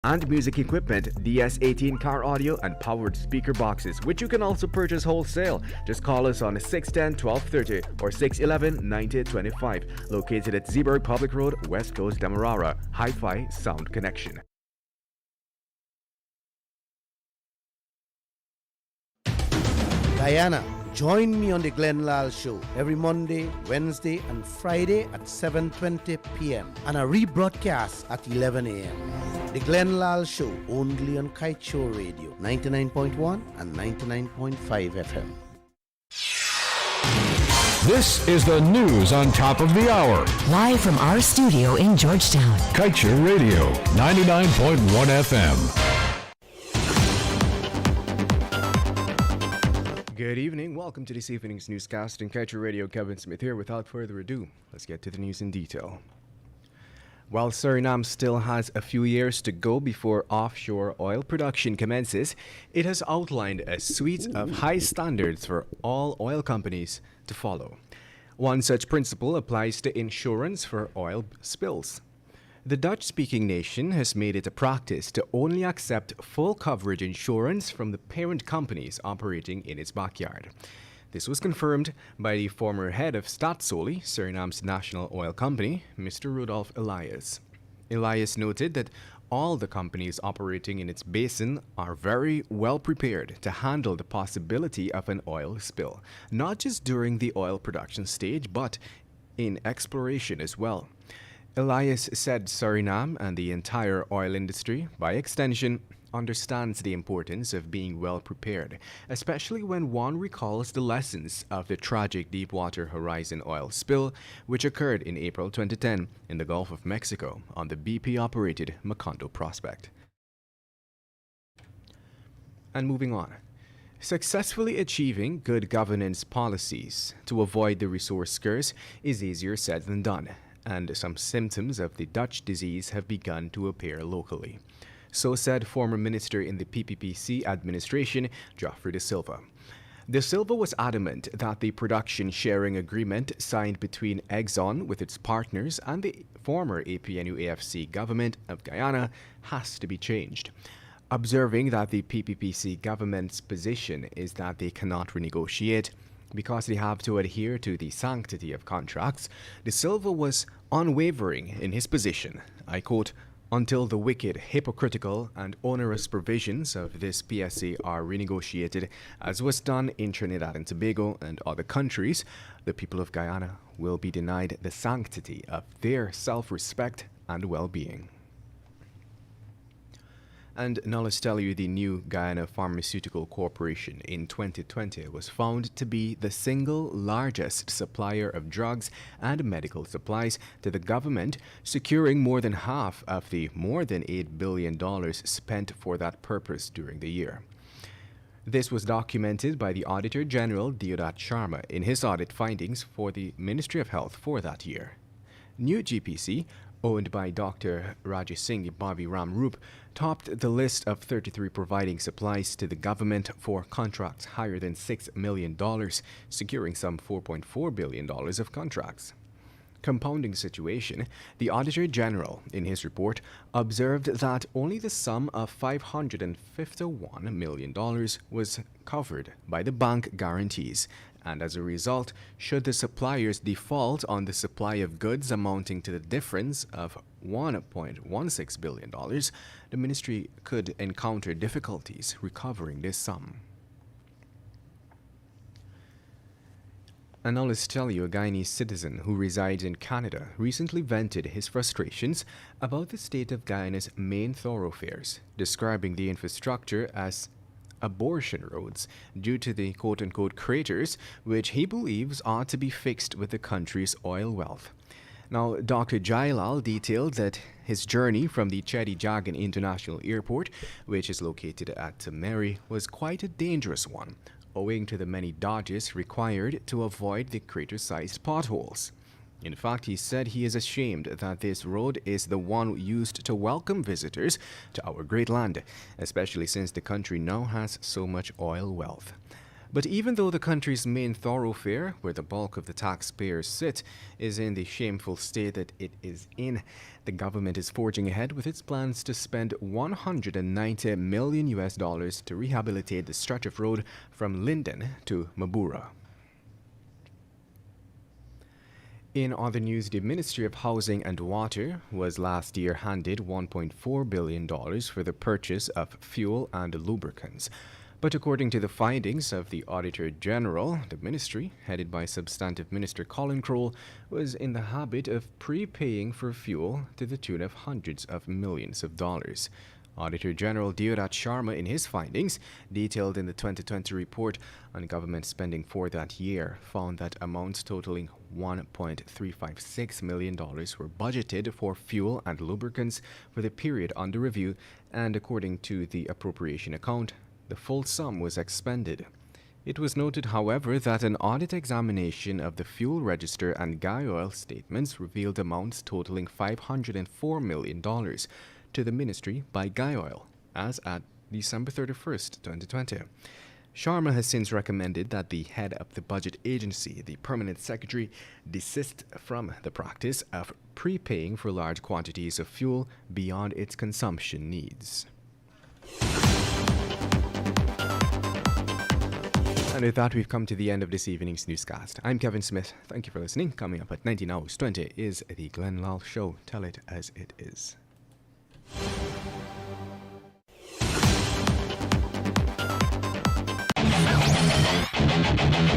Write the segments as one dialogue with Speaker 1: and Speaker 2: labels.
Speaker 1: and music equipment, DS18 car audio, and powered speaker boxes, which you can also purchase wholesale. Just call us on 610-1230 or 611-9025, located at Zeeburg Public Road, West Coast, Demerara. Hi-Fi Sound Connection.
Speaker 2: Diana, join me on the Glenn Lal Show every Monday, Wednesday, and Friday at 7:20 p.m. and a rebroadcast at 11 a.m. The Glenn Lal Show only on Kaieteur Radio 99.1 and 99.5 FM.
Speaker 3: This is the news on top of the hour.
Speaker 4: Live from our studio in Georgetown.
Speaker 3: Kaieteur Radio 99.1 FM.
Speaker 1: Good evening. Welcome to this evening's newscast in Kaieteur Radio. Kevin Smith here. Without further ado, let's get to the news in detail. While Suriname still has a few years to go before offshore oil production commences, it has outlined a suite of high standards for all oil companies to follow. One such principle applies to insurance for oil spills. The Dutch-speaking nation has made it a practice to only accept full coverage insurance from the parent companies operating in its backyard. This was confirmed by the former head of Staatsolie, Suriname's national oil company, Mr. Rudolf Elias. Elias noted that all the companies operating in its basin are very well prepared to handle the possibility of an oil spill, not just during the oil production stage, but in exploration as well. Elias said Suriname and the entire oil industry, by extension, understands the importance of being well prepared, especially when one recalls the lessons of the tragic Deepwater Horizon oil spill, which occurred in April 2010 in the Gulf of Mexico on the BP-operated Macondo prospect. And moving on. Successfully achieving good governance policies to avoid the resource curse is easier said than done, and some symptoms of the Dutch disease have begun to appear locally. So said former minister in the PPPC administration, Geoffrey De Silva. De Silva was adamant that the production sharing agreement signed between Exxon with its partners and the former APNU-AFC government of Guyana has to be changed. Observing that the PPPC government's position is that they cannot renegotiate because they have to adhere to the sanctity of contracts, De Silva was unwavering in his position. I quote, "Until the wicked, hypocritical, and onerous provisions of this PSA are renegotiated, as was done in Trinidad and Tobago and other countries, the people of Guyana will be denied the sanctity of their self-respect and well-being." And now let's tell you the new Guyana Pharmaceutical Corporation in 2020 was found to be the single largest supplier of drugs and medical supplies to the government, securing more than half of the more than $8 billion spent for that purpose during the year. This was documented by the Auditor General Deodat Sharma in his audit findings for the Ministry of Health for that year. New GPC, owned by Dr. Rajesh Singh Bobby Ramroop, topped the list of 33 providing supplies to the government for contracts higher than $6 million, securing some $4.4 billion of contracts. Compounding the situation, the Auditor General, in his report, observed that only the sum of $551 million was covered by the bank guarantees, and as a result, should the suppliers default on the supply of goods amounting to the difference of $1.16 billion, the ministry could encounter difficulties recovering this sum. And now let's tell you, a Guyanese citizen who resides in Canada recently vented his frustrations about the state of Guyana's main thoroughfares, describing the infrastructure as abortion roads due to the quote-unquote craters, which he believes ought to be fixed with the country's oil wealth. Now, Dr. Jailal detailed that his journey from the Chedi Jagan International Airport, which is located at Tamari, was quite a dangerous one, owing to the many dodges required to avoid the crater-sized potholes. In fact, he said he is ashamed that this road is the one used to welcome visitors to our great land, especially since the country now has so much oil wealth. But even though the country's main thoroughfare, where the bulk of the taxpayers sit, is in the shameful state that it is in, the government is forging ahead with its plans to spend $190 million to rehabilitate the stretch of road from Linden to Mabura. In other news, the Ministry of Housing and Water was last year handed $1.4 billion for the purchase of fuel and lubricants. But according to the findings of the Auditor General, the ministry, headed by Substantive Minister Colin Crowell, was in the habit of prepaying for fuel to the tune of hundreds of millions of dollars. Auditor General Deodat Sharma, in his findings, detailed in the 2020 report on government spending for that year, found that amounts totaling $1.356 million were budgeted for fuel and lubricants for the period under review, and according to the appropriation account, the full sum was expended. It was noted, however, that an audit examination of the fuel register and guy oil statements revealed amounts totaling $504 million to the ministry by Guy Oil, as at December 31st, 2020. Sharma has since recommended that the head of the budget agency, the permanent secretary, desist from the practice of prepaying for large quantities of fuel beyond its consumption needs. And with that, we've come to the end of this evening's newscast. I'm Kevin Smith. Thank you for listening. Coming up at 19 hours 20 is the Glenn Lal Show. Tell it as it is.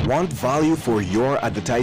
Speaker 5: Want value for your advertising?